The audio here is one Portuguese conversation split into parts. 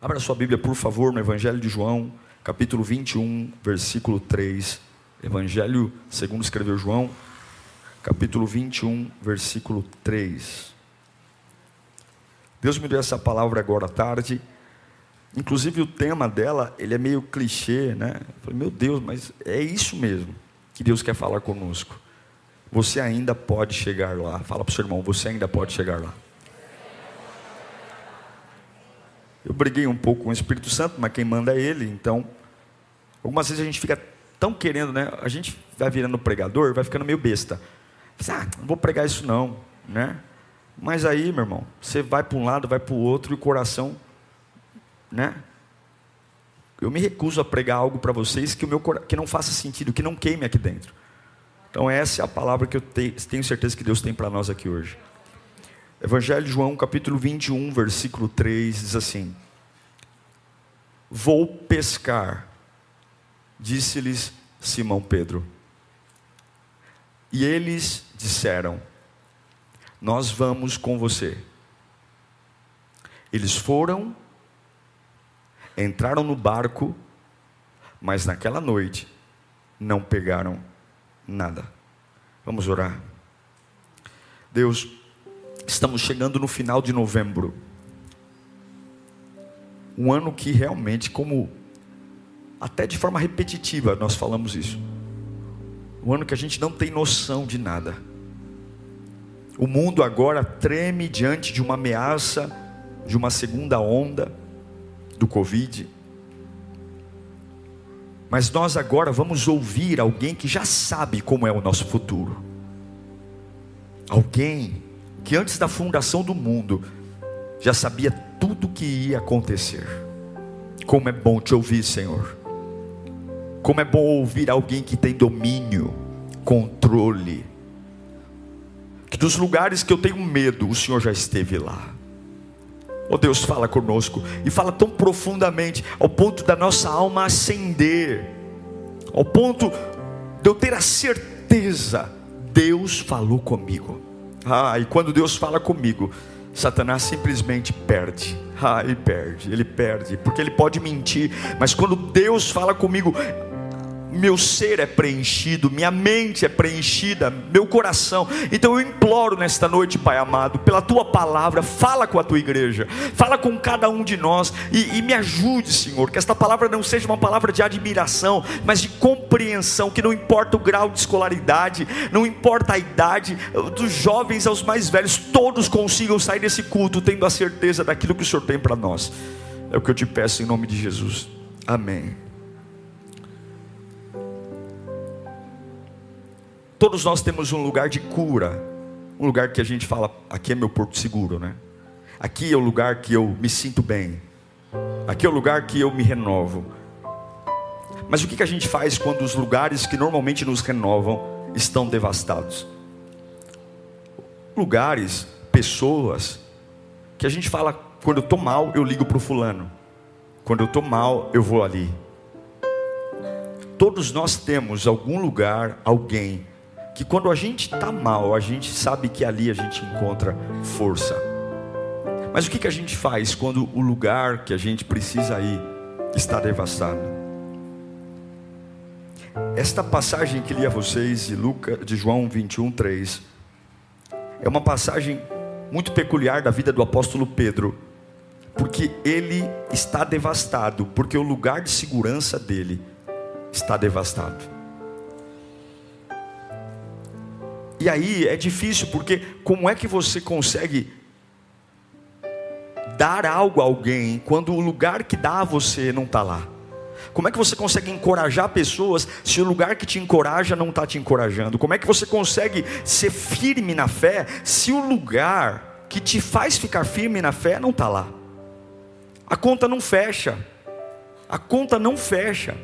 Abra sua Bíblia, por favor, no Evangelho de João, capítulo 21, versículo 3. Evangelho segundo escreveu João, capítulo 21, versículo 3. Deus me deu essa palavra agora à tarde. Inclusive o tema dela, ele é meio clichê, né? Eu falei, meu Deus, mas é isso mesmo que Deus quer falar conosco. Você ainda pode chegar lá. Fala para o seu irmão, você ainda pode chegar lá. Eu briguei um pouco com o Espírito Santo, mas quem manda é Ele. Então, algumas vezes a gente fica tão querendo, né? A gente vai virando pregador, vai ficando meio besta. Não vou pregar isso não, né? Mas aí, meu irmão, você vai para um lado, vai para o outro, e o coração, né? Eu me recuso a pregar algo para vocês que não faça sentido, que não queime aqui dentro. Então essa é a palavra que eu tenho certeza que Deus tem para nós aqui hoje. Evangelho de João, capítulo 21, versículo 3, diz assim: Vou pescar, disse-lhes Simão Pedro. E eles disseram: Nós vamos com você. Eles foram, entraram no barco, mas naquela noite não pegaram nada. Vamos orar. Deus, estamos chegando no final de novembro. Um ano que realmente, como até de forma repetitiva nós falamos isso. Um ano que a gente não tem noção de nada. O mundo agora treme diante de uma ameaça, de uma segunda onda do Covid. Mas nós agora vamos ouvir alguém que já sabe como é o nosso futuro. Alguém que antes da fundação do mundo já sabia tudo o que ia acontecer. Como é bom te ouvir, Senhor. Como é bom ouvir alguém que tem domínio, controle. Que dos lugares que eu tenho medo, o Senhor já esteve lá. Oh Deus, fala conosco, e fala tão profundamente, ao ponto da nossa alma acender, ao ponto de eu ter a certeza, Deus falou comigo. E quando Deus fala comigo, Satanás simplesmente perde. Ele perde, porque ele pode mentir, mas quando Deus fala comigo, meu ser é preenchido, minha mente é preenchida, meu coração. Então eu imploro nesta noite, Pai amado, pela Tua palavra, fala com a Tua igreja, fala com cada um de nós, e me ajude, Senhor, que esta palavra não seja uma palavra de admiração, mas de compreensão, que não importa o grau de escolaridade, não importa a idade, dos jovens aos mais velhos, todos consigam sair desse culto tendo a certeza daquilo que o Senhor tem para nós. É o que eu te peço em nome de Jesus, amém. Todos nós temos um lugar de cura, um lugar que a gente fala, aqui é meu porto seguro, né? Aqui é o lugar que eu me sinto bem, aqui é o lugar que eu me renovo. Mas o que a gente faz quando os lugares que normalmente nos renovam estão devastados? Lugares, pessoas, que a gente fala, quando eu estou mal eu ligo para o fulano, quando eu estou mal eu vou ali. Todos nós temos algum lugar, alguém, que quando a gente está mal, a gente sabe que ali a gente encontra força. Mas o que a gente faz quando o lugar que a gente precisa ir está devastado? Esta passagem que li a vocês de João 21, 3 é uma passagem muito peculiar da vida do apóstolo Pedro, porque ele está devastado, porque o lugar de segurança dele está devastado. E aí é difícil, porque como é que você consegue dar algo a alguém quando o lugar que dá a você não está lá? Como é que você consegue encorajar pessoas se o lugar que te encoraja não está te encorajando? Como é que você consegue ser firme na fé se o lugar que te faz ficar firme na fé não está lá? A conta não fecha. A conta não fecha.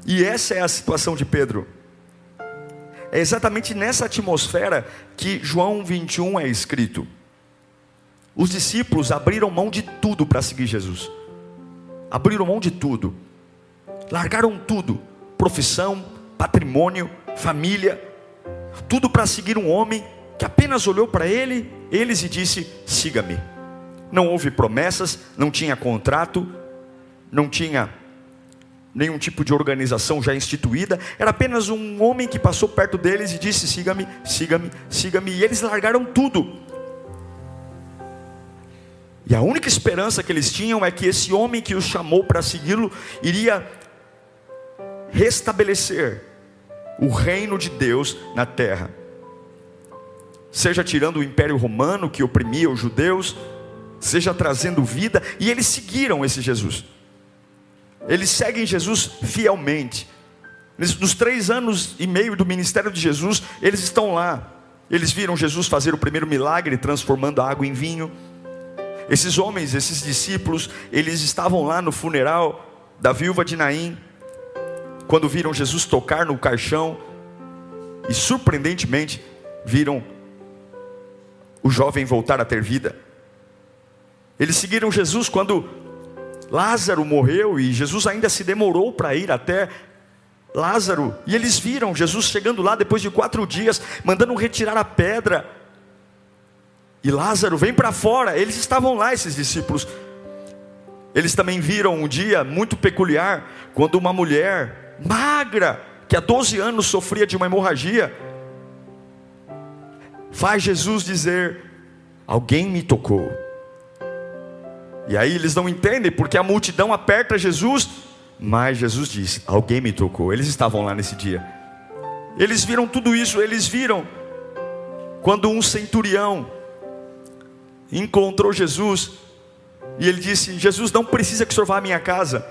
E essa é a situação de Pedro. É exatamente nessa atmosfera que João 21 é escrito. Os discípulos abriram mão de tudo para seguir Jesus. Abriram mão de tudo. Largaram tudo. Profissão, patrimônio, família. Tudo para seguir um homem que apenas olhou para eles e disse: siga-me. Não houve promessas, não tinha contrato, não tinha nenhum tipo de organização já instituída. Era apenas um homem que passou perto deles e disse: siga-me, siga-me, siga-me. E eles largaram tudo. E a única esperança que eles tinham é que esse homem que os chamou para segui-lo iria restabelecer o reino de Deus na terra, seja tirando o Império Romano que oprimia os judeus, seja trazendo vida. E eles seguiram esse Jesus. Eles seguem Jesus fielmente. Nos 3 anos e meio do ministério de Jesus, eles estão lá. Eles viram Jesus fazer o primeiro milagre, transformando a água em vinho. Esses homens, esses discípulos, eles estavam lá no funeral da viúva de Naim, quando viram Jesus tocar no caixão, e surpreendentemente viram o jovem voltar a ter vida. Eles seguiram Jesus quando Lázaro morreu, e Jesus ainda se demorou para ir até Lázaro, e eles viram Jesus chegando lá depois de 4 dias, mandando retirar a pedra, e Lázaro vem para fora. Eles estavam lá, esses discípulos. Eles também viram um dia muito peculiar, quando uma mulher magra, que há 12 anos sofria de uma hemorragia, faz Jesus dizer: alguém me tocou. E aí eles não entendem, porque a multidão aperta Jesus, mas Jesus diz: alguém me tocou. Eles estavam lá nesse dia. Eles viram tudo isso. Eles viram quando um centurião encontrou Jesus, e ele disse: Jesus, não precisa que o senhor vá à minha casa,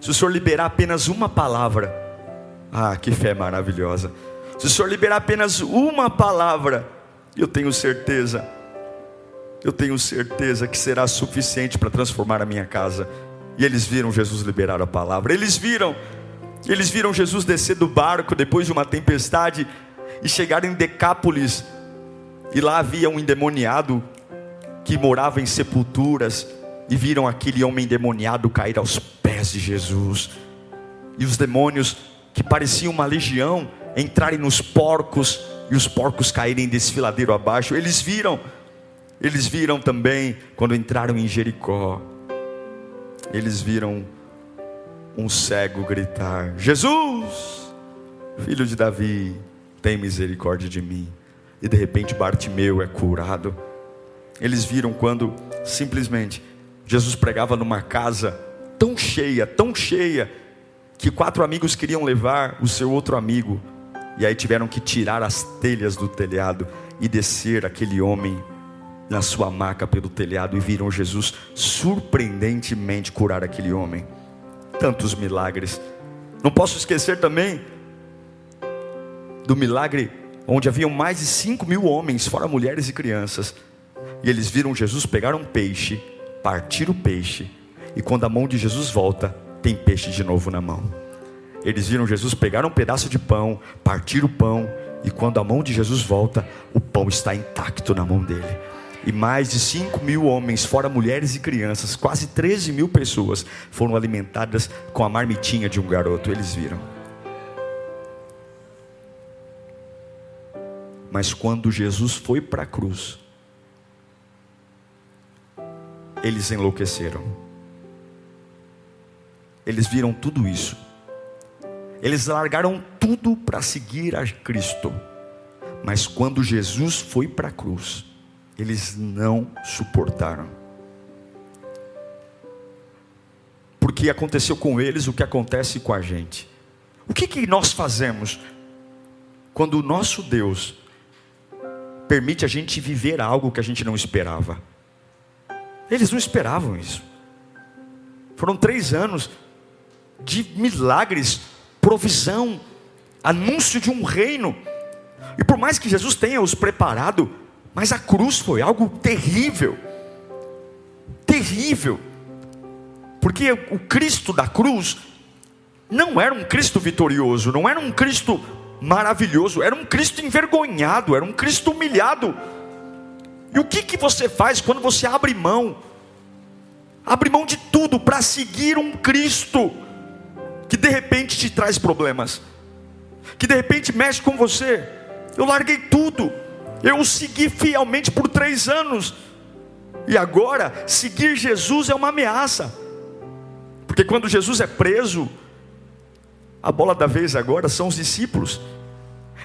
se o senhor liberar apenas uma palavra. Ah, que fé maravilhosa! Se o senhor liberar apenas uma palavra, eu tenho certeza que será suficiente para transformar a minha casa. E eles viram Jesus liberar a palavra. Eles viram Jesus descer do barco depois de uma tempestade e chegar em Decápolis, e lá havia um endemoniado que morava em sepulturas, e viram aquele homem endemoniado cair aos pés de Jesus, e os demônios, que pareciam uma legião, entrarem nos porcos, e os porcos caírem desfiladeiro abaixo. Eles viram também quando entraram em Jericó. Eles viram um cego gritar: Jesus, filho de Davi, tem misericórdia de mim. E de repente Bartimeu é curado. Eles viram quando simplesmente Jesus pregava numa casa tão cheia, que 4 amigos queriam levar o seu outro amigo, e aí tiveram que tirar as telhas do telhado e descer aquele homem na sua maca pelo telhado, e viram Jesus surpreendentemente curar aquele homem. Tantos milagres. Não posso esquecer também do milagre onde haviam mais de 5.000 homens, fora mulheres e crianças, e eles viram Jesus pegar um peixe, partir o peixe, e quando a mão de Jesus volta, tem peixe de novo na mão. Eles viram Jesus pegar um pedaço de pão, partir o pão, e quando a mão de Jesus volta, o pão está intacto na mão dele. E mais de 5.000 homens, fora mulheres e crianças, quase 13.000 pessoas, foram alimentadas com a marmitinha de um garoto. Eles viram. Mas quando Jesus foi para a cruz, eles enlouqueceram. Eles viram tudo isso. Eles largaram tudo para seguir a Cristo. Mas quando Jesus foi para a cruz, eles não suportaram. Porque aconteceu com eles o que acontece com a gente. O que nós fazemos quando o nosso Deus permite a gente viver algo que a gente não esperava? Eles não esperavam isso. Foram 3 anos de milagres, provisão, anúncio de um reino. E por mais que Jesus tenha os preparado, mas a cruz foi algo terrível. Terrível. Porque o Cristo da cruz não era um Cristo vitorioso, não era um Cristo maravilhoso, era um Cristo envergonhado, era um Cristo humilhado. E o que você faz quando você abre mão de tudo para seguir um Cristo que de repente te traz problemas, que de repente mexe com você? Eu larguei tudo, eu o segui fielmente por 3 anos, E agora, seguir Jesus é uma ameaça. Porque quando Jesus é preso, a bola da vez agora são os discípulos.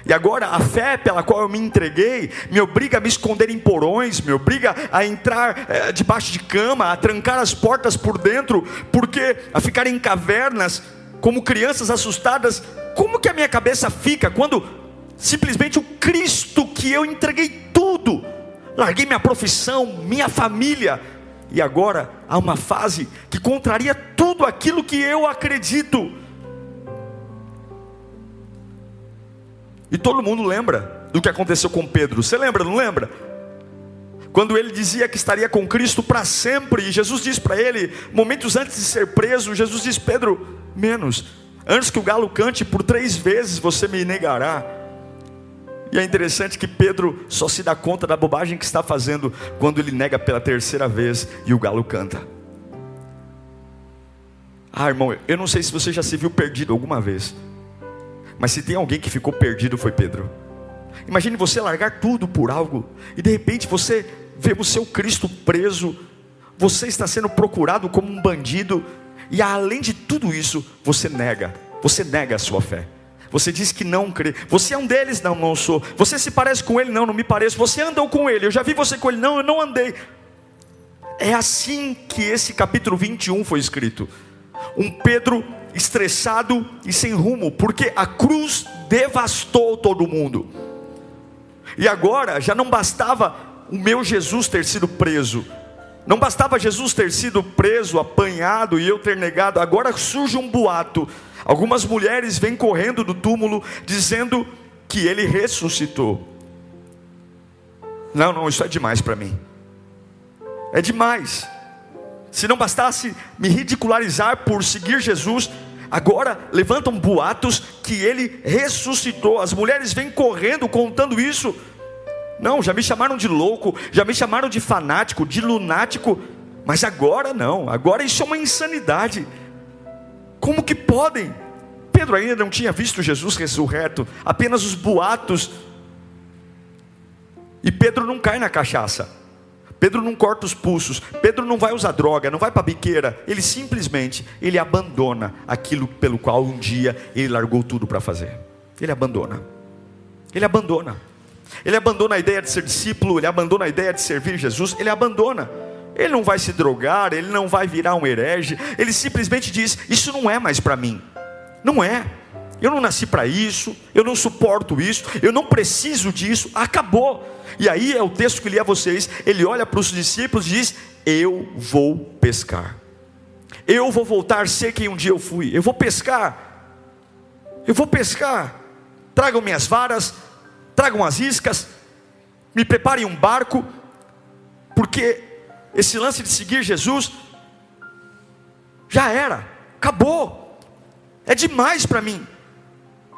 E agora a fé pela qual eu me entreguei me obriga a me esconder em porões, me obriga a entrar debaixo de cama, a trancar as portas por dentro, porque a ficar em cavernas como crianças assustadas. Como que a minha cabeça fica quando simplesmente o Cristo que eu entreguei tudo, larguei minha profissão, minha família, e agora há uma fase que contraria tudo aquilo que eu acredito? E todo mundo lembra do que aconteceu com Pedro. Você lembra, não lembra? Quando ele dizia que estaria com Cristo para sempre, e Jesus disse para ele, momentos antes de ser preso, Jesus disse: Pedro, menos, antes que o galo cante, por 3 vezes você me negará. E é interessante que Pedro só se dá conta da bobagem que está fazendo quando ele nega pela 3ª vez e o galo canta. Irmão, eu não sei se você já se viu perdido alguma vez, mas se tem alguém que ficou perdido, foi Pedro. Imagine você largar tudo por algo, e de repente você vê o seu Cristo preso, você está sendo procurado como um bandido, e além de tudo isso, você nega a sua fé. Você diz que não crê. Você é um deles? Não, não sou. Você se parece com ele? Não, não me pareço. Você andou com ele? Eu já vi você com ele? Não, eu não andei. É assim que esse capítulo 21 foi escrito. Um Pedro estressado e sem rumo, porque a cruz devastou todo mundo. E agora já não bastava o meu Jesus ter sido preso, não bastava Jesus ter sido preso, apanhado e eu ter negado. Agora surge um boato. Algumas mulheres vêm correndo do túmulo dizendo que ele ressuscitou. Não, isso é demais para mim. É demais. Se não bastasse me ridicularizar por seguir Jesus, agora levantam boatos que ele ressuscitou. As mulheres vêm correndo contando isso. Não, já me chamaram de louco, já me chamaram de fanático, de lunático, mas agora não, agora isso é uma insanidade. Como que podem? Pedro ainda não tinha visto Jesus ressurreto, apenas os boatos. E Pedro não cai na cachaça, Pedro não corta os pulsos, Pedro não vai usar droga, não vai para a biqueira. Ele simplesmente, ele abandona aquilo pelo qual um dia ele largou tudo para fazer. Ele abandona a ideia de ser discípulo, ele abandona a ideia de servir Jesus, ele abandona. Ele não vai se drogar, ele não vai virar um herege, ele simplesmente diz: isso não é mais para mim, não é, eu não nasci para isso, eu não suporto isso, eu não preciso disso, acabou. E aí é o texto que li a vocês, ele olha para os discípulos e diz: eu vou pescar, eu vou voltar a ser quem um dia eu fui, eu vou pescar, tragam minhas varas, tragam as iscas, me preparem um barco, porque esse lance de seguir Jesus já era, acabou, é demais para mim.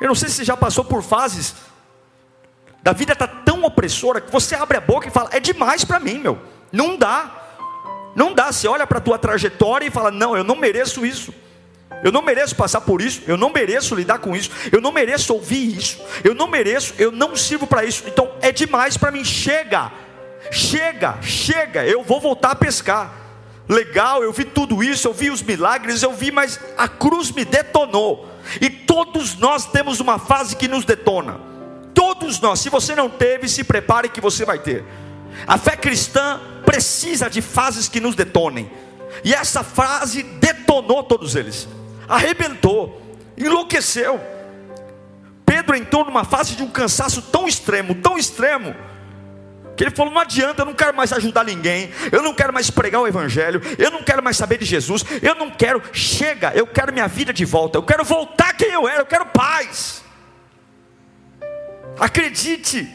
Eu não sei se você já passou por fases da vida está tão opressora que você abre a boca e fala: é demais para mim, meu, não dá. Você olha para a tua trajetória e fala: não, eu não mereço isso, eu não mereço passar por isso, eu não mereço lidar com isso, eu não mereço ouvir isso, eu não sirvo para isso, então é demais para mim, chega, eu vou voltar a pescar. Legal, eu vi tudo isso, eu vi os milagres, eu vi, mas a cruz me detonou. E todos nós temos uma fase que nos detona, todos nós. Se você não teve, se prepare que você vai ter. A fé cristã precisa de fases que nos detonem, e essa frase detonou todos eles, arrebentou, enlouqueceu. Pedro entrou numa fase de um cansaço tão extremo, que ele falou: não adianta, eu não quero mais ajudar ninguém, eu não quero mais pregar o evangelho, eu não quero mais saber de Jesus, chega, eu quero minha vida de volta, eu quero voltar quem eu era, eu quero paz. Acredite,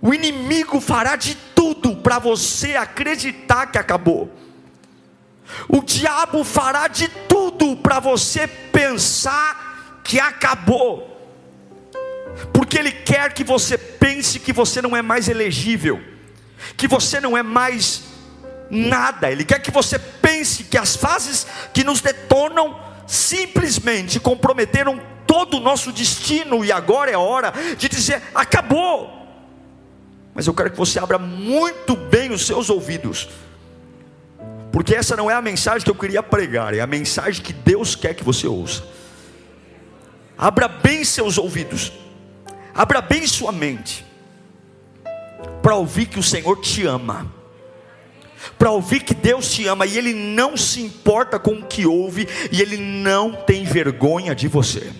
o inimigo fará de tudo para você acreditar que acabou. O diabo fará de tudo para você pensar que acabou, porque ele quer que você pense que você não é mais elegível, que você não é mais nada. Ele quer que você pense que as fases que nos detonam simplesmente comprometeram todo o nosso destino, e agora é hora de dizer: acabou. Mas eu quero que você abra muito bem os seus ouvidos, porque essa não é a mensagem que eu queria pregar, é a mensagem que Deus quer que você ouça. Abra bem seus ouvidos, abra bem sua mente, para ouvir que o Senhor te ama, para ouvir que Deus te ama, e Ele não se importa com o que ouve, e Ele não tem vergonha de você.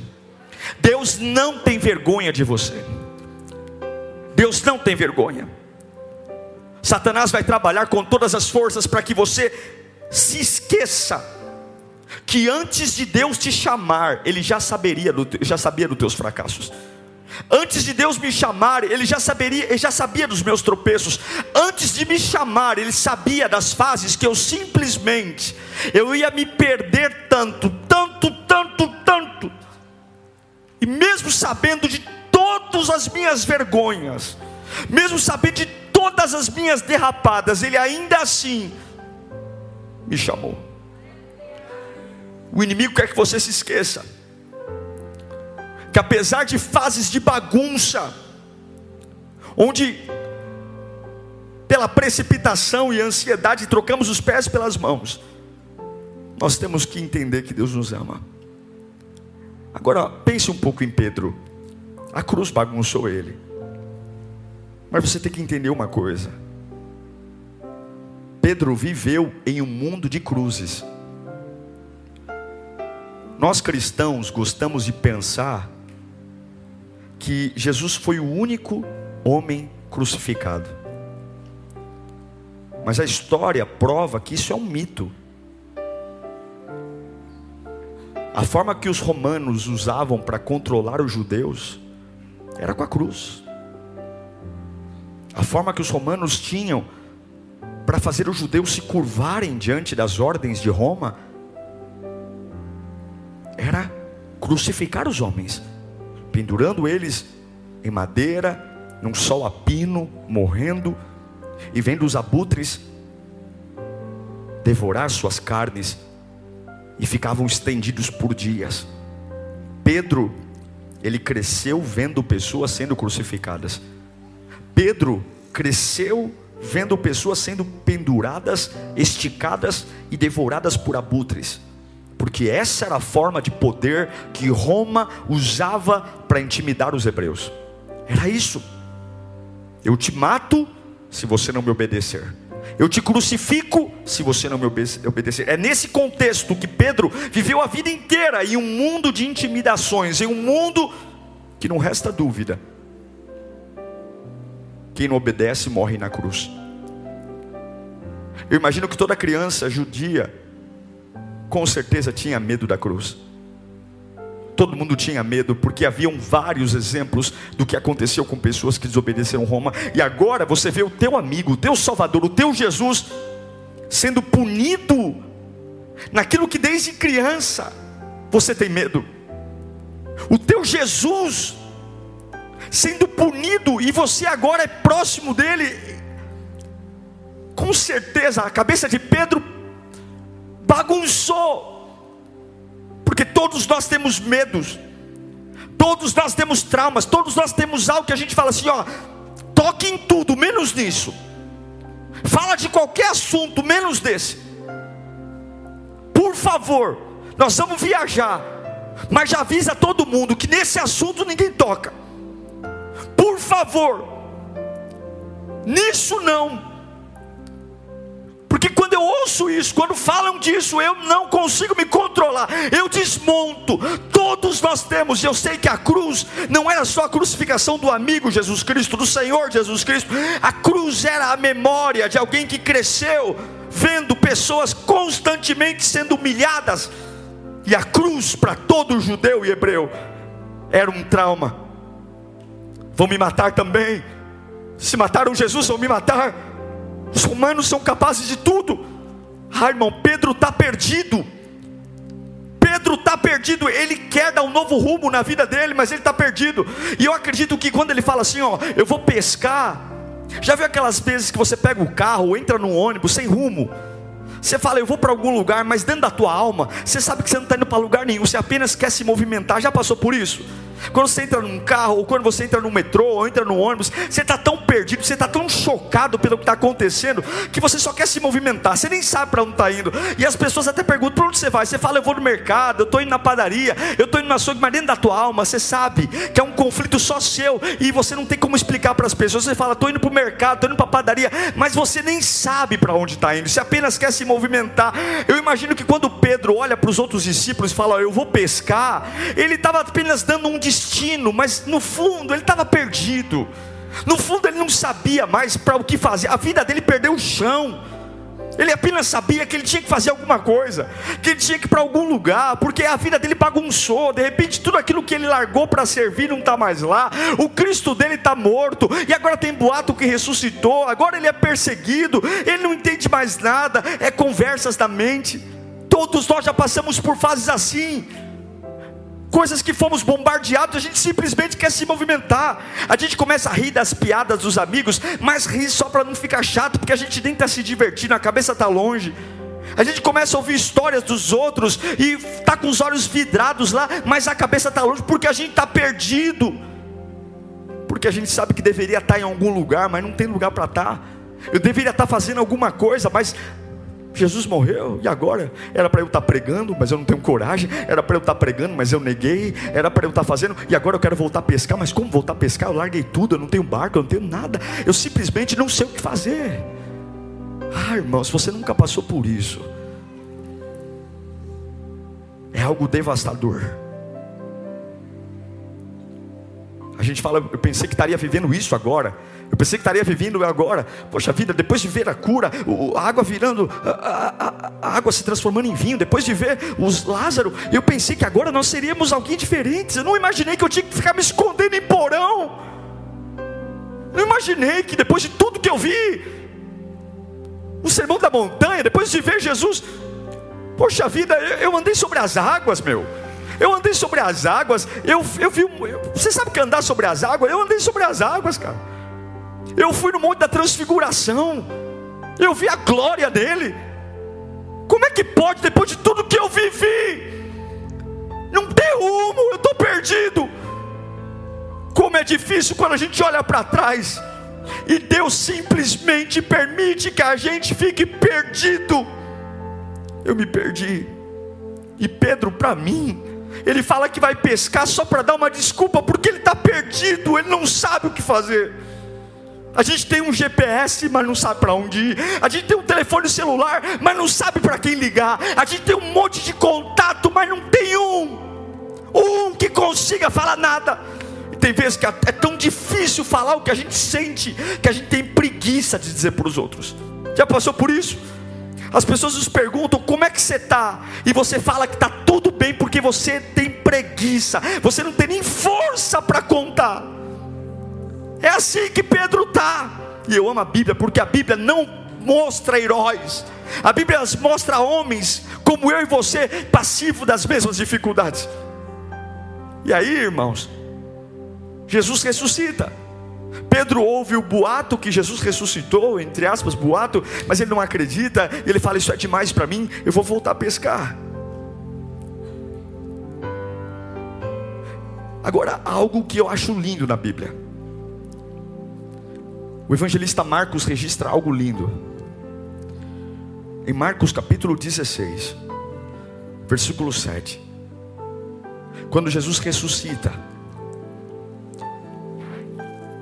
Deus não tem vergonha de você. Deus não tem vergonha. Satanás vai trabalhar com todas as forças para que você se esqueça que antes de Deus te chamar, Ele já sabia dos teus fracassos. Antes de Deus me chamar, Ele já sabia dos meus tropeços. Antes de me chamar, Ele sabia das fases que eu simplesmente ia me perder tanto. E mesmo sabendo de todas as minhas vergonhas, mesmo sabendo de todas as minhas derrapadas, Ele ainda assim me chamou. O inimigo quer que você se esqueça que apesar de fases de bagunça, onde pela precipitação e ansiedade trocamos os pés pelas mãos, nós temos que entender que Deus nos ama. Agora pense um pouco em Pedro. A cruz bagunçou ele, mas você tem que entender uma coisa: Pedro viveu em um mundo de cruzes. Nós cristãos gostamos de pensar que Jesus foi o único homem crucificado, mas a história prova que isso é um mito. A forma que os romanos usavam para controlar os judeus era com a cruz. A forma que os romanos tinham para fazer os judeus se curvarem diante das ordens de Roma era crucificar os homens, pendurando eles em madeira, num sol a pino, morrendo, e vendo os abutres devorar suas carnes, e ficavam estendidos por dias. Pedro, ele cresceu vendo pessoas sendo crucificadas. Pedro cresceu vendo pessoas sendo penduradas, esticadas e devoradas por abutres, porque essa era a forma de poder que Roma usava para intimidar os hebreus. Era isso: eu te mato se você não me obedecer, eu te crucifico se você não me obedecer. É nesse contexto que Pedro viveu a vida inteira, em um mundo de intimidações, em um mundo que não resta dúvida: quem não obedece morre na cruz. Eu imagino que toda criança judia com certeza tinha medo da cruz. Todo mundo tinha medo, porque haviam vários exemplos do que aconteceu com pessoas que desobedeceram Roma. E agora você vê o teu amigo, o teu Salvador, o teu Jesus sendo punido naquilo que desde criança você tem medo. O teu Jesus sendo punido, e você agora é próximo dele. Com certeza a cabeça de Pedro bagunçou, porque todos nós temos medos, todos nós temos traumas, todos nós temos algo que a gente fala assim: ó, toque em tudo menos nisso, fala de qualquer assunto menos desse. Por favor, nós vamos viajar, mas já avisa todo mundo que nesse assunto ninguém toca. Por favor, nisso não. Porque quando eu ouço isso, quando falam disso, eu não consigo me controlar, eu desmonto. Todos nós temos, eu sei que a cruz não era só a crucificação do amigo Jesus Cristo, do Senhor Jesus Cristo. A cruz era a memória de alguém que cresceu vendo pessoas constantemente sendo humilhadas. E a cruz, para todo judeu e hebreu, era um trauma. Vão me matar também. Se mataram Jesus, vão me matar. Os romanos são capazes de tudo. Irmão, Pedro está perdido. Pedro está perdido. Ele quer dar um novo rumo na vida dele, mas ele está perdido. E eu acredito que quando ele fala assim: ó, eu vou pescar. Já viu aquelas vezes que você pega o carro ou entra num ônibus sem rumo? Você fala: eu vou para algum lugar, mas dentro da tua alma você sabe que você não está indo para lugar nenhum, você apenas quer se movimentar. Já passou por isso? Quando você entra num carro, ou quando você entra no metrô, ou entra no ônibus, você está tão perdido, você está tão chocado pelo que está acontecendo, que você só quer se movimentar, você nem sabe para onde está indo. E as pessoas até perguntam: para onde você vai? Você fala: eu vou no mercado, eu estou indo na padaria, eu estou indo no açougue. Mas dentro da tua alma, você sabe que é um conflito só seu, e você não tem como explicar para as pessoas. Você fala: estou indo para o mercado, estou indo para a padaria, mas você nem sabe para onde está indo, você apenas quer se movimentar. Eu imagino que quando Pedro olha para os outros discípulos e fala: eu vou pescar, ele estava apenas dando um destino, mas no fundo ele estava perdido. No fundo ele não sabia mais para o que fazer. A vida dele perdeu o chão. Ele apenas sabia que ele tinha que fazer alguma coisa, que ele tinha que ir para algum lugar, porque a vida dele bagunçou. De repente tudo aquilo que ele largou para servir não está mais lá. O Cristo dele está morto, e agora tem boato que ressuscitou. Agora ele é perseguido, ele não entende mais nada. É conversas da mente. Todos nós já passamos por fases assim, coisas que fomos bombardeados. A gente simplesmente quer se movimentar. A gente começa a rir das piadas dos amigos, mas ri só para não ficar chato, porque a gente nem está se divertindo, a cabeça está longe. A gente começa a ouvir histórias dos outros e está com os olhos vidrados lá, mas a cabeça está longe, porque a gente está perdido. Porque a gente sabe que deveria estar em algum lugar, mas não tem lugar para estar. Eu deveria estar fazendo alguma coisa, mas Jesus morreu, e agora? Era para eu estar pregando, mas eu não tenho coragem. Era para eu estar pregando, mas eu neguei. Era para eu estar fazendo, e agora eu quero voltar a pescar. Mas como voltar a pescar? Eu larguei tudo, eu não tenho barco, eu não tenho nada. Eu simplesmente não sei o que fazer. Irmão, se você nunca passou por isso, é algo devastador. A gente fala: eu pensei que estaria vivendo isso agora. Eu pensei que estaria vivendo agora. Poxa vida, depois de ver a cura, a água virando, a água se transformando em vinho, depois de ver os Lázaro, eu pensei que agora nós seríamos alguém diferentes. Eu não imaginei que eu tinha que ficar me escondendo em porão. Não imaginei que depois de tudo que eu vi, o sermão da montanha, depois de ver Jesus, poxa vida, eu andei sobre as águas, meu. Eu andei sobre as águas. Eu vi, você sabe que andar sobre as águas? Eu andei sobre as águas, cara. Eu fui no Monte da Transfiguração. Eu vi a glória dele. Como é que pode, depois de tudo que eu vivi, não ter rumo? Eu estou perdido. Como é difícil quando a gente olha para trás e Deus simplesmente permite que a gente fique perdido. Eu me perdi. E Pedro, para mim, ele fala que vai pescar só para dar uma desculpa, porque ele está perdido, ele não sabe o que fazer. A gente tem um GPS, mas não sabe para onde ir. A gente tem um telefone celular, mas não sabe para quem ligar. A gente tem um monte de contato, mas não tem um que consiga falar nada. E tem vezes que é tão difícil falar o que a gente sente, que a gente tem preguiça de dizer para os outros. Já passou por isso? As pessoas nos perguntam: como é que você está? E você fala que está tudo bem, porque você tem preguiça, você não tem nem força para contar. É assim que Pedro está. E eu amo a Bíblia, porque a Bíblia não mostra heróis. A Bíblia mostra homens como eu e você, passivo das mesmas dificuldades. E aí, irmãos, Jesus ressuscita. Pedro ouve o boato que Jesus ressuscitou, entre aspas, boato, mas ele não acredita. E ele fala: isso é demais para mim, eu vou voltar a pescar. Agora, algo que eu acho lindo na Bíblia. O evangelista Marcos registra algo lindo. Em Marcos capítulo 16, versículo 7. Quando Jesus ressuscita,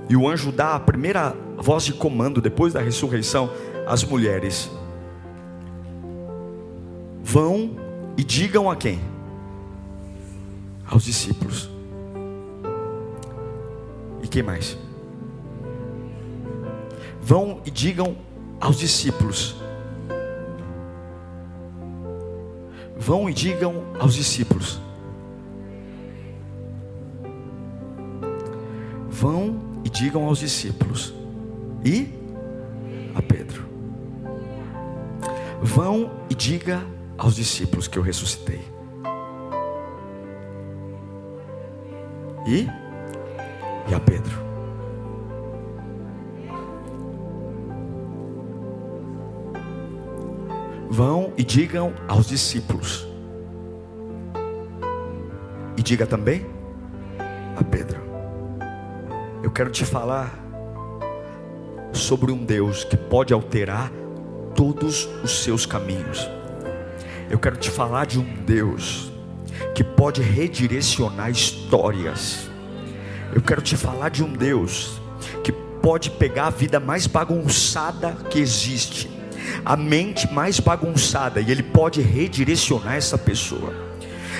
e o anjo dá a primeira voz de comando depois da ressurreição às mulheres: vão e digam a quem? Aos discípulos. E quem mais? Vão e digam aos discípulos. Vão e digam aos discípulos. Vão e digam aos discípulos. E a Pedro: vão e diga aos discípulos que eu ressuscitei. E a Pedro. Vão e digam aos discípulos. E diga também quero te falar sobre um Deus que pode alterar todos os seus caminhos. Eu quero te falar de um Deus que pode redirecionar histórias. Eu quero te falar de um Deus que pode pegar a vida mais bagunçada que existe, a mente mais bagunçada, e Ele pode redirecionar essa pessoa.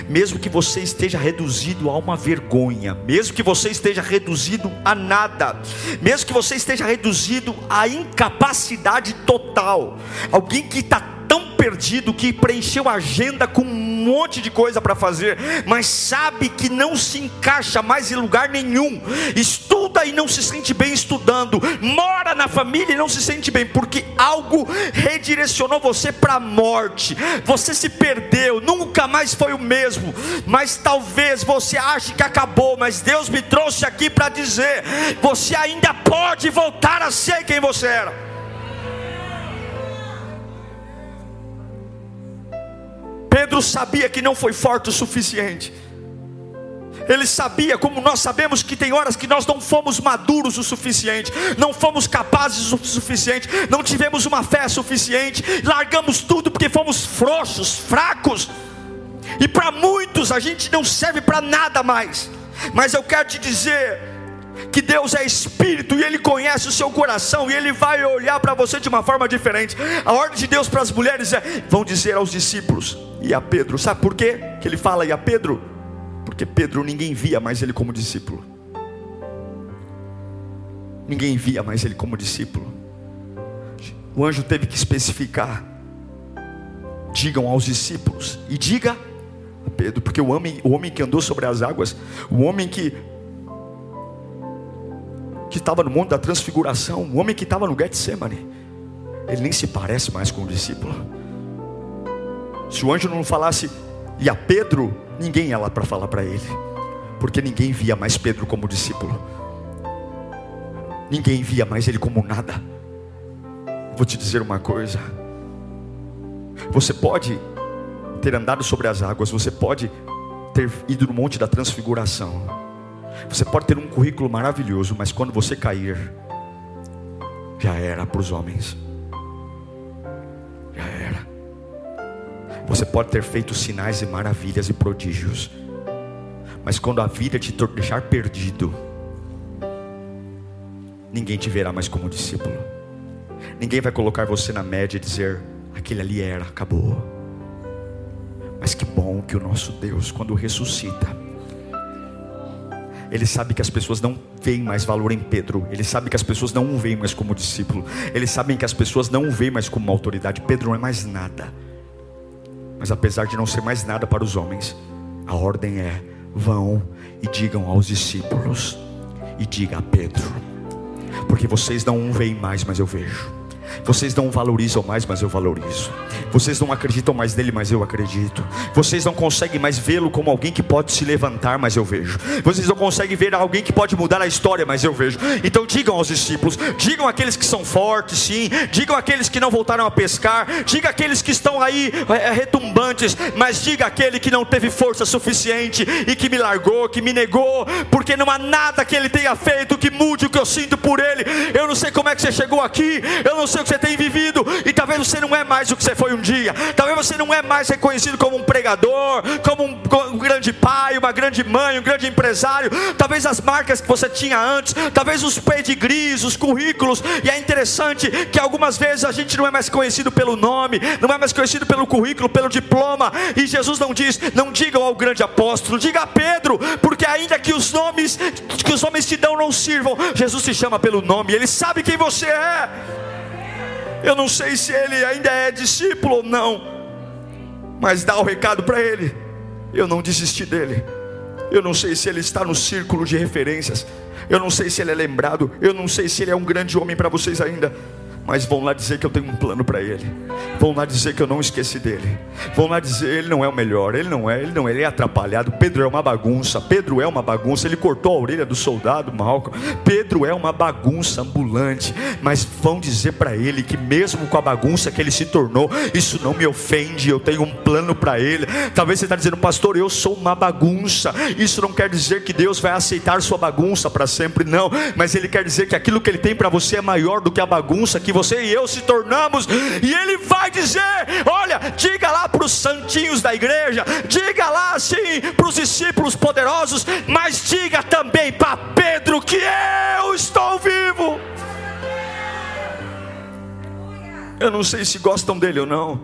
Mesmo que você esteja reduzido a uma vergonha, mesmo que você esteja reduzido a nada, mesmo que você esteja reduzido à incapacidade total, alguém que está tão perdido que preencheu a agenda com um monte de coisa para fazer, mas sabe que não se encaixa mais em lugar nenhum, estuda e não se sente bem estudando, mora na família e não se sente bem, porque algo redirecionou você para a morte. Você se perdeu, nunca mais foi o mesmo, mas talvez você ache que acabou, mas Deus me trouxe aqui para dizer: você ainda pode voltar a ser quem você era. Pedro sabia que não foi forte o suficiente. Ele sabia, como nós sabemos, que tem horas que nós não fomos maduros o suficiente, não fomos capazes o suficiente, não tivemos uma fé suficiente, largamos tudo porque fomos frouxos, fracos, e para muitos a gente não serve para nada mais. Mas eu quero te dizer que Deus é Espírito e Ele conhece o seu coração, e Ele vai olhar para você de uma forma diferente. A ordem de Deus para as mulheres é: vão dizer aos discípulos e a Pedro. Sabe por quê que Ele fala e a Pedro? Porque Pedro, ninguém via mais ele como discípulo. Ninguém via mais ele como discípulo. O anjo teve que especificar: digam aos discípulos e diga a Pedro, porque o homem que andou sobre as águas, o homem que estava no monte da transfiguração, o homem que estava no Getsemane, ele nem se parece mais com o discípulo. Se o anjo não falasse e a Pedro, ninguém ia lá para falar para ele, porque ninguém via mais Pedro como discípulo, ninguém via mais ele como nada. Vou te dizer uma coisa: você pode ter andado sobre as águas, você pode ter ido no monte da transfiguração, você pode ter um currículo maravilhoso, mas quando você cair, já era para os homens, já era. Você pode ter feito sinais e maravilhas e prodígios, mas quando a vida te deixar perdido, ninguém te verá mais como discípulo. Ninguém vai colocar você na média e dizer: aquele ali era, acabou. Mas que bom que o nosso Deus, quando ressuscita, Ele sabe que as pessoas não veem mais valor em Pedro. Ele sabe que as pessoas não o veem mais como discípulo. Eles sabem que as pessoas não o veem mais como uma autoridade. Pedro não é mais nada. Mas apesar de não ser mais nada para os homens, a ordem é: vão e digam aos discípulos e diga a Pedro, porque vocês não o veem mais, mas eu vejo. Vocês não valorizam mais, mas eu valorizo. Vocês não acreditam mais nele, mas eu acredito. Vocês não conseguem mais vê-lo como alguém que pode se levantar, mas eu vejo. Vocês não conseguem ver alguém que pode mudar a história, mas eu vejo. Então digam aos discípulos, digam àqueles que são fortes, sim, digam àqueles que não voltaram a pescar, diga àqueles que estão aí retumbantes, mas diga àquele que não teve força suficiente e que me largou, que me negou, porque não há nada que ele tenha feito que mude o que eu sinto por ele. Eu não sei como é que você chegou aqui, eu não sei o que você tem vivido, e talvez você não é mais o que você foi um dia. Talvez você não é mais reconhecido como um pregador, como um grande pai, uma grande mãe, um grande empresário. Talvez as marcas que você tinha antes, talvez os pedigrees, os currículos. E é interessante que algumas vezes a gente não é mais conhecido pelo nome, não é mais conhecido pelo currículo, pelo diploma. E Jesus não diz: não digam ao grande apóstolo, diga a Pedro, porque ainda que os nomes que os homens te dão não sirvam, Jesus te chama pelo nome. Ele sabe quem você é. Eu não sei se ele ainda é discípulo ou não, mas dá o recado para ele: eu não desisti dele. Eu não sei se ele está no círculo de referências, eu não sei se ele é lembrado, eu não sei se ele é um grande homem para vocês ainda, mas vão lá dizer que eu tenho um plano para ele. Vão lá dizer que eu não esqueci dele. Vão lá dizer, ele não é o melhor, ele é atrapalhado. Pedro é uma bagunça, ele cortou a orelha do soldado Malcolm. Pedro é uma bagunça ambulante. Mas vão dizer para ele que mesmo com a bagunça que ele se tornou, isso não me ofende, eu tenho um plano para ele. Talvez você está dizendo, pastor, eu sou uma bagunça. Isso não quer dizer que Deus vai aceitar sua bagunça para sempre, não. Mas ele quer dizer que aquilo que ele tem para você é maior do que a bagunça que você e eu se tornamos. E ele vai dizer, olha, diga lá para os santinhos da igreja, diga lá assim para os discípulos poderosos, mas diga também para Pedro que eu estou vivo. Eu não sei se gostam dele ou não,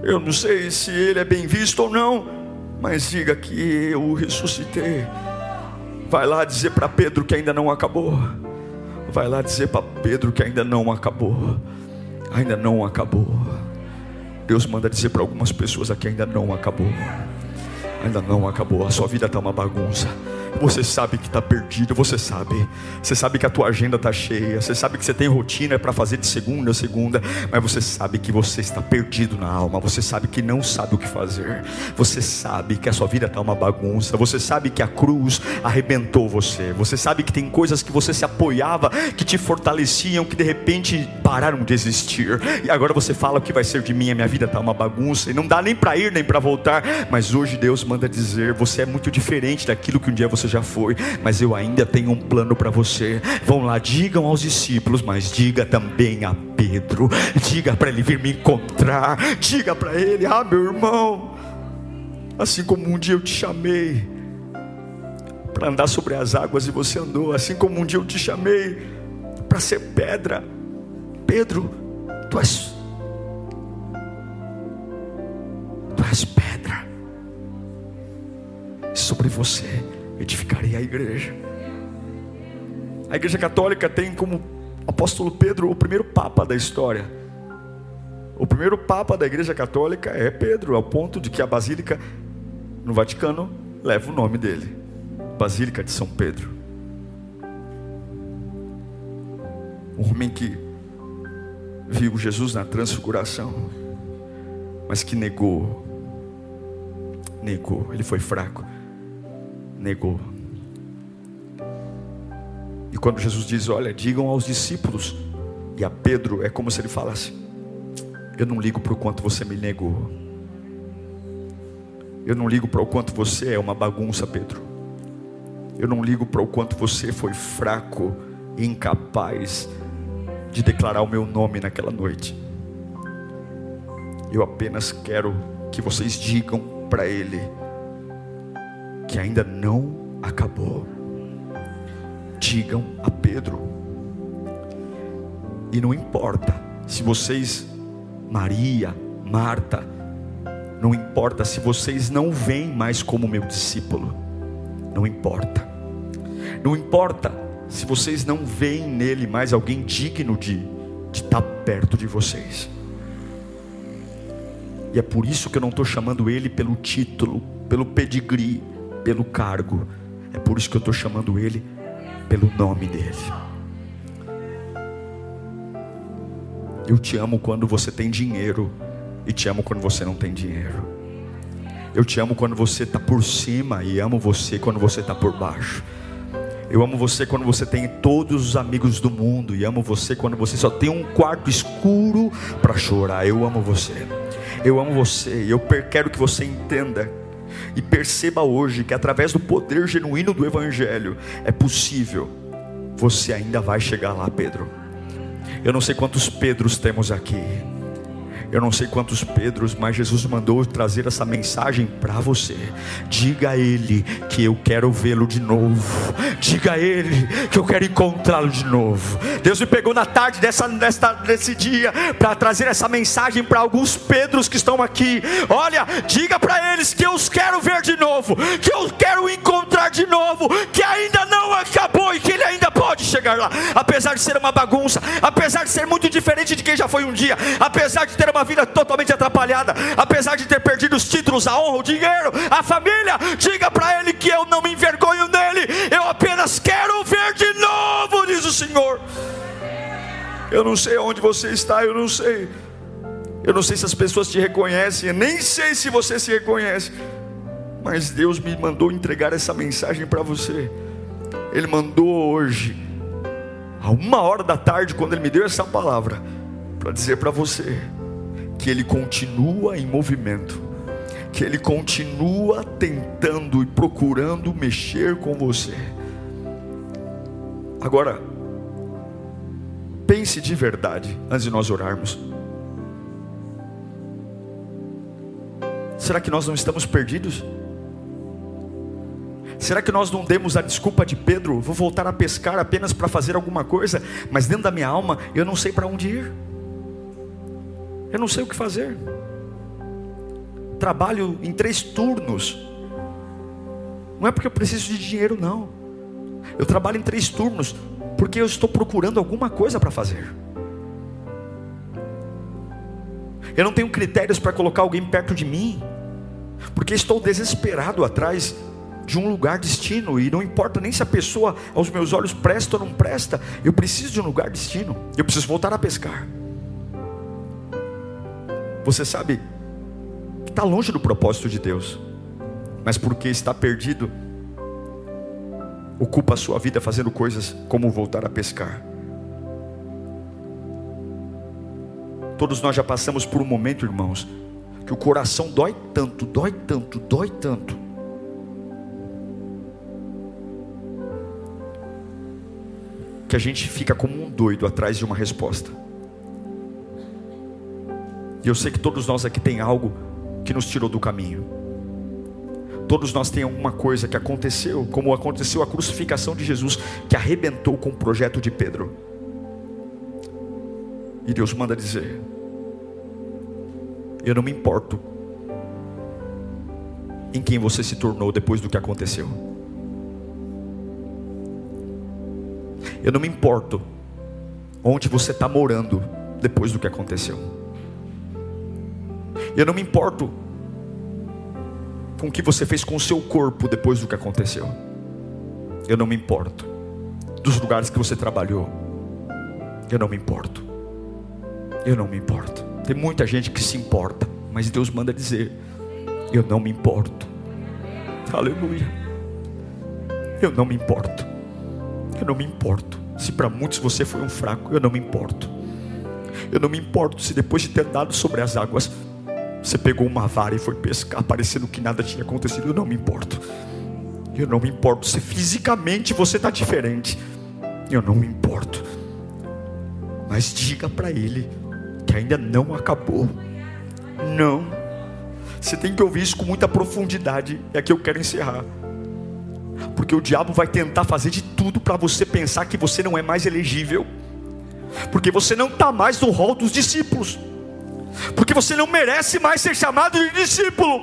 eu não sei se ele é bem visto ou não, mas diga que eu o ressuscitei. Vai lá dizer para Pedro que ainda não acabou. Vai lá dizer para Pedro que ainda não acabou. Ainda não acabou. Deus manda dizer para algumas pessoas aqui, ainda não acabou. Ainda não acabou. A sua vida está uma bagunça. Você sabe que está perdido, você sabe que a tua agenda está cheia, você sabe que você tem rotina para fazer de segunda a segunda, mas você sabe que você está perdido na alma, você sabe que não sabe o que fazer, você sabe que a sua vida está uma bagunça, você sabe que a cruz arrebentou você, você sabe que tem coisas que você se apoiava, que te fortaleciam, que de repente pararam de existir, e agora você fala, o que vai ser de mim? A minha vida está uma bagunça, e não dá nem para ir, nem para voltar. Mas hoje Deus manda dizer, você é muito diferente daquilo que um dia você já foi, mas eu ainda tenho um plano para você. Vão lá, digam aos discípulos, mas diga também a Pedro, diga para ele vir me encontrar, diga para ele, meu irmão, assim como um dia eu te chamei para andar sobre as águas e você andou, assim como um dia eu te chamei para ser pedra, Pedro, tu és pedra, sobre você edificarei a igreja. A igreja católica tem como apóstolo Pedro o primeiro papa da história. O primeiro papa da igreja católica é Pedro, ao ponto de que a basílica no Vaticano leva o nome dele, Basílica de São Pedro. Um homem que viu Jesus na transfiguração, mas que negou, ele foi fraco, negou. E quando Jesus diz, olha, digam aos discípulos, e a Pedro é como se ele falasse, eu não ligo para o quanto você me negou, eu não ligo para o quanto você é uma bagunça, Pedro, eu não ligo para o quanto você foi fraco e incapaz de declarar o meu nome naquela noite. Eu apenas quero que vocês digam para ele que ainda não acabou. Digam a Pedro. E não importa se vocês, Maria, Marta, não importa se vocês não veem mais como meu discípulo, não importa. Não importa se vocês não veem nele mais alguém digno de estar perto de vocês. E é por isso que eu não estou chamando ele pelo título, pelo pedigree, pelo cargo. É por isso que eu estou chamando ele pelo nome dele. Eu te amo quando você tem dinheiro, e te amo quando você não tem dinheiro. Eu te amo quando você está por cima, e amo você quando você está por baixo. Eu amo você quando você tem todos os amigos do mundo, e amo você quando você só tem um quarto escuro para chorar. Eu amo você. Eu amo você, e eu quero que você entenda e perceba hoje que através do poder genuíno do Evangelho é possível. Você ainda vai chegar lá, Pedro. Eu não sei quantos Pedros temos aqui, eu não sei quantos Pedros, mas Jesus mandou trazer essa mensagem para você. Diga a ele que eu quero vê-lo de novo. Diga a ele que eu quero encontrá-lo de novo. Deus me pegou na tarde desse dia para trazer essa mensagem para alguns Pedros que estão aqui. Olha, diga para eles que eu os quero ver de novo, que eu quero encontrar de novo, que ainda não acabou e que ele ainda pode chegar lá. Apesar de ser uma bagunça, apesar de ser muito diferente de quem já foi um dia, apesar de ter uma vida totalmente atrapalhada, apesar de ter perdido os títulos, a honra, o dinheiro, a família, diga para ele que eu não me envergonho nele, eu apenas quero ver de novo, diz o Senhor. Eu não sei onde você está, eu não sei. Eu não sei se as pessoas te reconhecem, eu nem sei se você se reconhece. Mas Deus me mandou entregar essa mensagem para você. Ele mandou hoje, a 1h da tarde, quando Ele me deu essa palavra, para dizer para você que Ele continua em movimento, que Ele continua tentando e procurando mexer com você. Agora, pense de verdade antes de nós orarmos. Será que nós não estamos perdidos? Será que nós não demos a desculpa de Pedro? Vou voltar a pescar apenas para fazer alguma coisa, mas dentro da minha alma eu não sei para onde ir. Eu não sei o que fazer. Trabalho em 3 turnos. Não é porque eu preciso de dinheiro, não. Eu trabalho em 3 turnos porque eu estou procurando alguma coisa para fazer. Eu não tenho critérios para colocar alguém perto de mim, porque estou desesperado atrás de um lugar destino. E não importa nem se a pessoa aos meus olhos presta ou não presta, eu preciso de um lugar destino. Eu preciso voltar a pescar. Você sabe que está longe do propósito de Deus, mas porque está perdido, ocupa a sua vida fazendo coisas como voltar a pescar. Todos nós já passamos por um momento, irmãos, que o coração dói tanto, dói tanto, dói tanto, que a gente fica como um doido atrás de uma resposta. E eu sei que todos nós aqui tem algo que nos tirou do caminho. Todos nós tem alguma coisa que aconteceu, como aconteceu a crucificação de Jesus, que arrebentou com o projeto de Pedro. E Deus manda dizer: eu não me importo em quem você se tornou depois do que aconteceu. Eu não me importo onde você está morando depois do que aconteceu. Eu não me importo com o que você fez com o seu corpo depois do que aconteceu. Eu não me importo dos lugares que você trabalhou. Eu não me importo. Eu não me importo. Tem muita gente que se importa, mas Deus manda dizer: eu não me importo. Aleluia. Eu não me importo. Eu não me importo se para muitos você foi um fraco. Eu não me importo. Eu não me importo se depois de ter andado sobre as águas você pegou uma vara e foi pescar parecendo que nada tinha acontecido. Eu não me importo. Eu não me importo se fisicamente você está diferente. Eu não me importo. Mas diga para Ele que ainda não acabou. Não. Você tem que ouvir isso com muita profundidade. É que eu quero encerrar. Porque o diabo vai tentar fazer de tudo para você pensar que você não é mais elegível, porque você não está mais no rol dos discípulos, porque você não merece mais ser chamado de discípulo.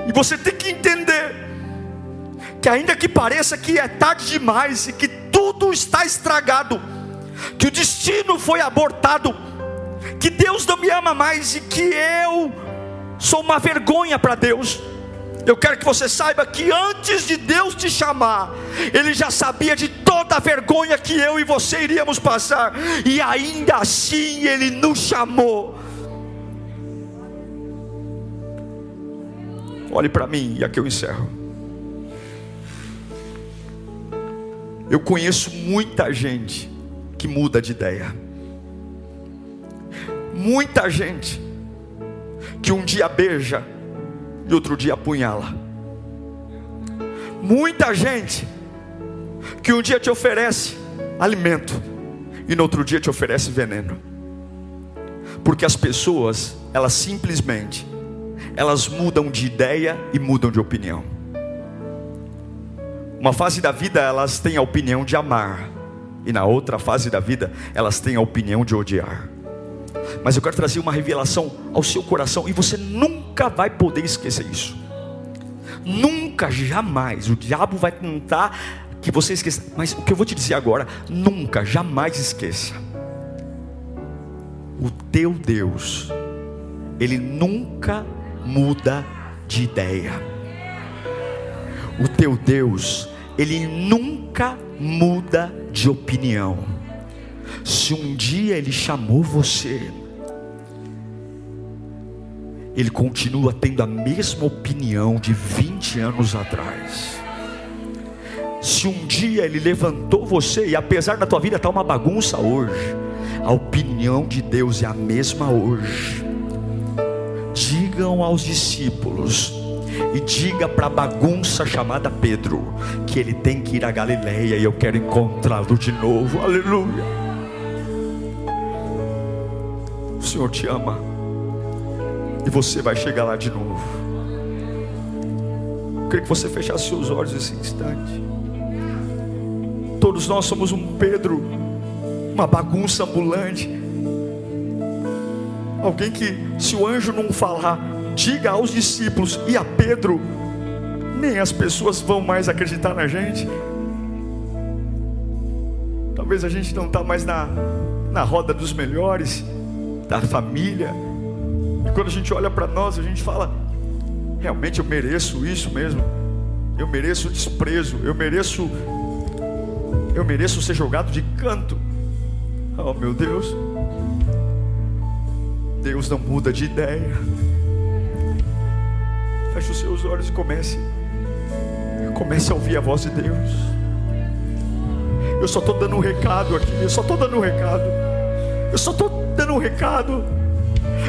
E você tem que entender que ainda que pareça que é tarde demais e que tudo está estragado, que o destino foi abortado, que Deus não me ama mais e que eu sou uma vergonha para Deus, eu quero que você saiba que antes de Deus te chamar, Ele já sabia de toda a vergonha que eu e você iríamos passar, e ainda assim Ele nos chamou. Olhe para mim e aqui eu encerro. Eu conheço muita gente que muda de ideia. Muita gente que um dia beija e outro dia apunhala. Muita gente que um dia te oferece alimento e no outro dia te oferece veneno. Porque as pessoas, elas simplesmente, elas mudam de ideia e mudam de opinião. Uma fase da vida elas têm a opinião de amar, e na outra fase da vida elas têm a opinião de odiar. Mas eu quero trazer uma revelação ao seu coração, e você nunca vai poder esquecer isso. Nunca, jamais. O diabo vai tentar que você esqueça, mas o que eu vou te dizer agora, nunca, jamais esqueça. O teu Deus, Ele nunca muda de ideia. O teu Deus, Ele nunca muda de opinião. Se um dia Ele chamou você, Ele continua tendo a mesma opinião de 20 anos atrás. Se um dia Ele levantou você, e apesar da tua vida estar uma bagunça hoje, a opinião de Deus é a mesma hoje. Digam aos discípulos, e diga para a bagunça chamada Pedro, que ele tem que ir a Galileia, e eu quero encontrá-lo de novo. Aleluia. O Senhor te ama, e você vai chegar lá de novo. Eu queria que você fechasse seus olhos nesse instante. Todos nós somos um Pedro, uma bagunça ambulante. Alguém que, se o anjo não falar, diga aos discípulos e a Pedro, nem as pessoas vão mais acreditar na gente. Talvez a gente não está mais na roda dos melhores, da família. E quando a gente olha para nós, a gente fala: realmente eu mereço isso mesmo. Eu mereço desprezo. Eu mereço ser jogado de canto. Oh meu Deus. Deus não muda de ideia. Feche os seus olhos e comece a ouvir a voz de Deus. Eu só estou dando um recado aqui. Eu só estou dando um recado.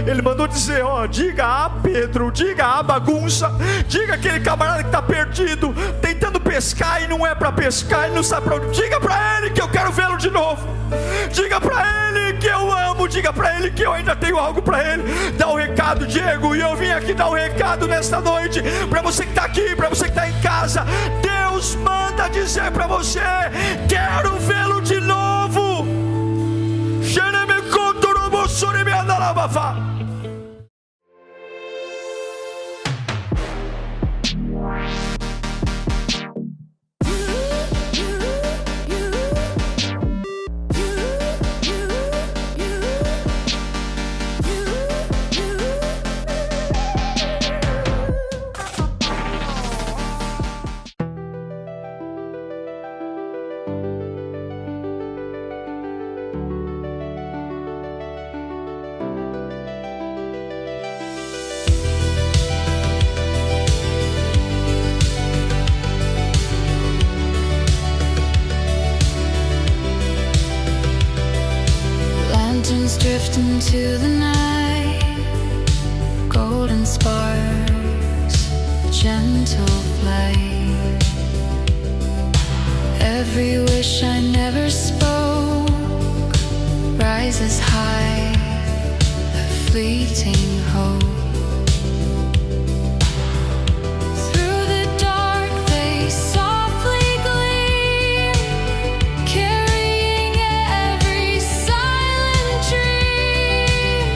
Ele mandou dizer: ó, diga a Pedro, diga a bagunça, diga aquele camarada que está perdido, tentando pescar e não é para pescar, e não sabe para onde. Diga para ele que eu quero vê-lo de novo. Diga para ele que eu amo. Diga para ele que eu ainda tenho algo para ele. Dá um recado, Diego. E eu vim aqui dar um recado nesta noite para você que está aqui, para você que está em casa. Deus manda dizer para você: quero vê-lo de novo. Drift into the night, golden sparks, gentle flight. Every wish I never spoke rises high, a fleeting hope. Through the dark they softly gleam, carrying every silent dream.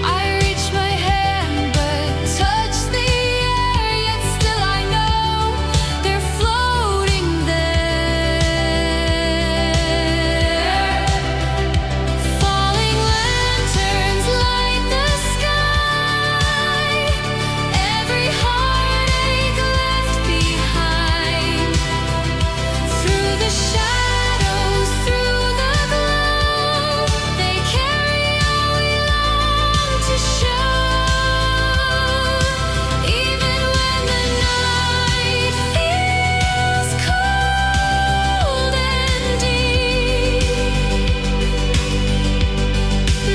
I reach my hand but touch the air, yet still I know they're floating there. Falling lanterns light the sky, every heartache left behind. Through the shadows, through the glow, they carry all we long to show. Even when the night feels cold and deep,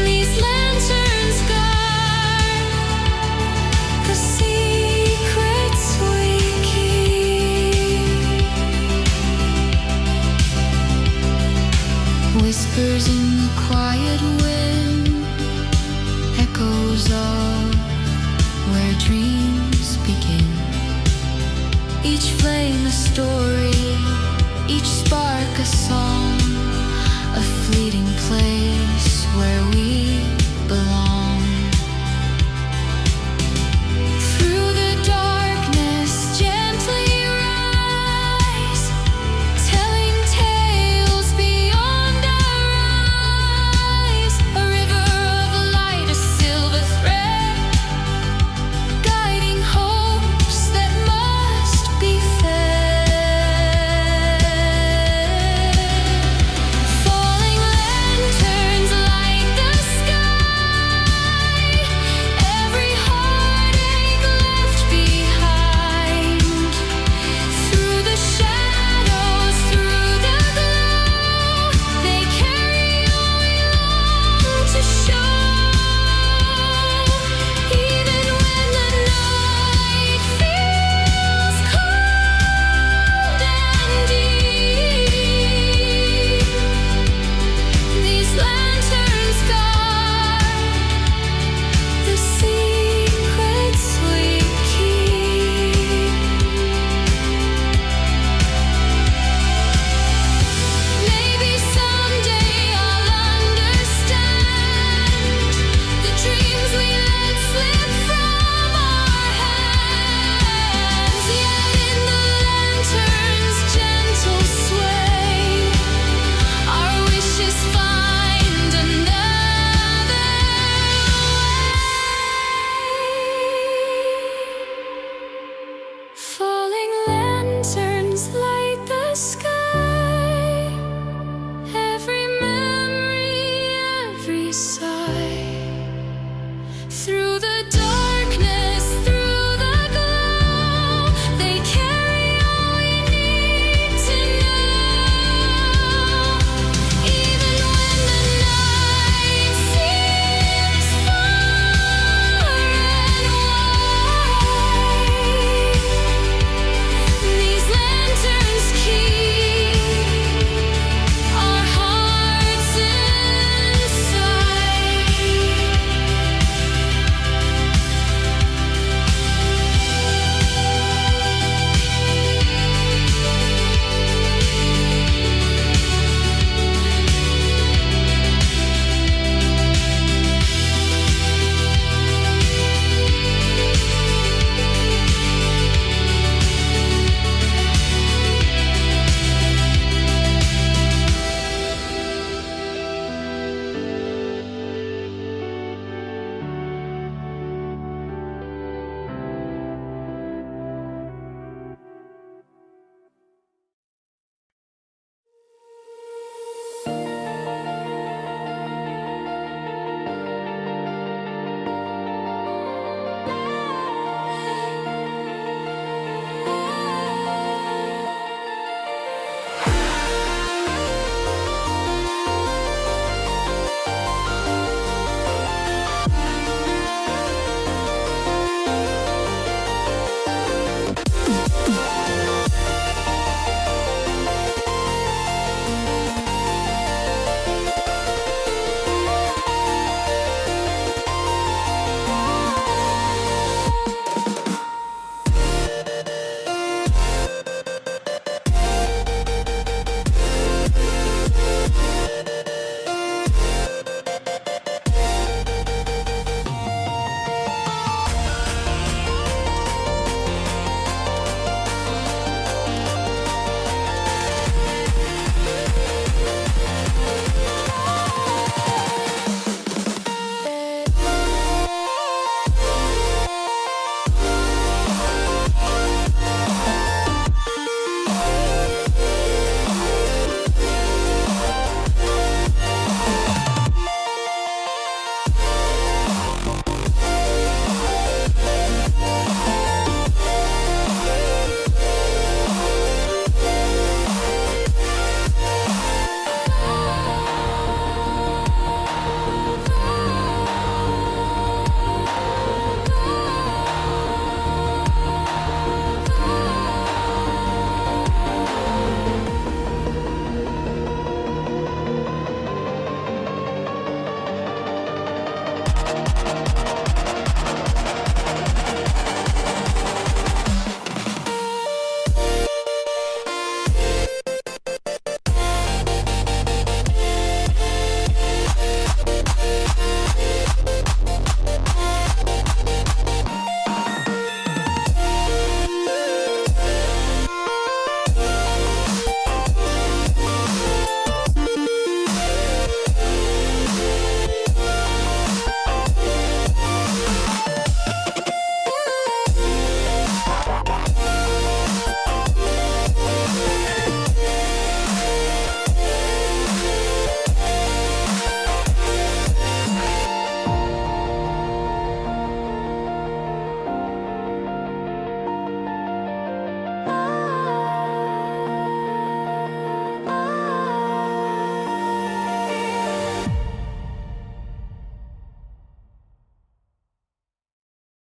these lanterns guard the secrets we keep. Whispers in the quiet wind, echoes of where dreams begin. Each flame a story, each spark a song, a fleeting place where we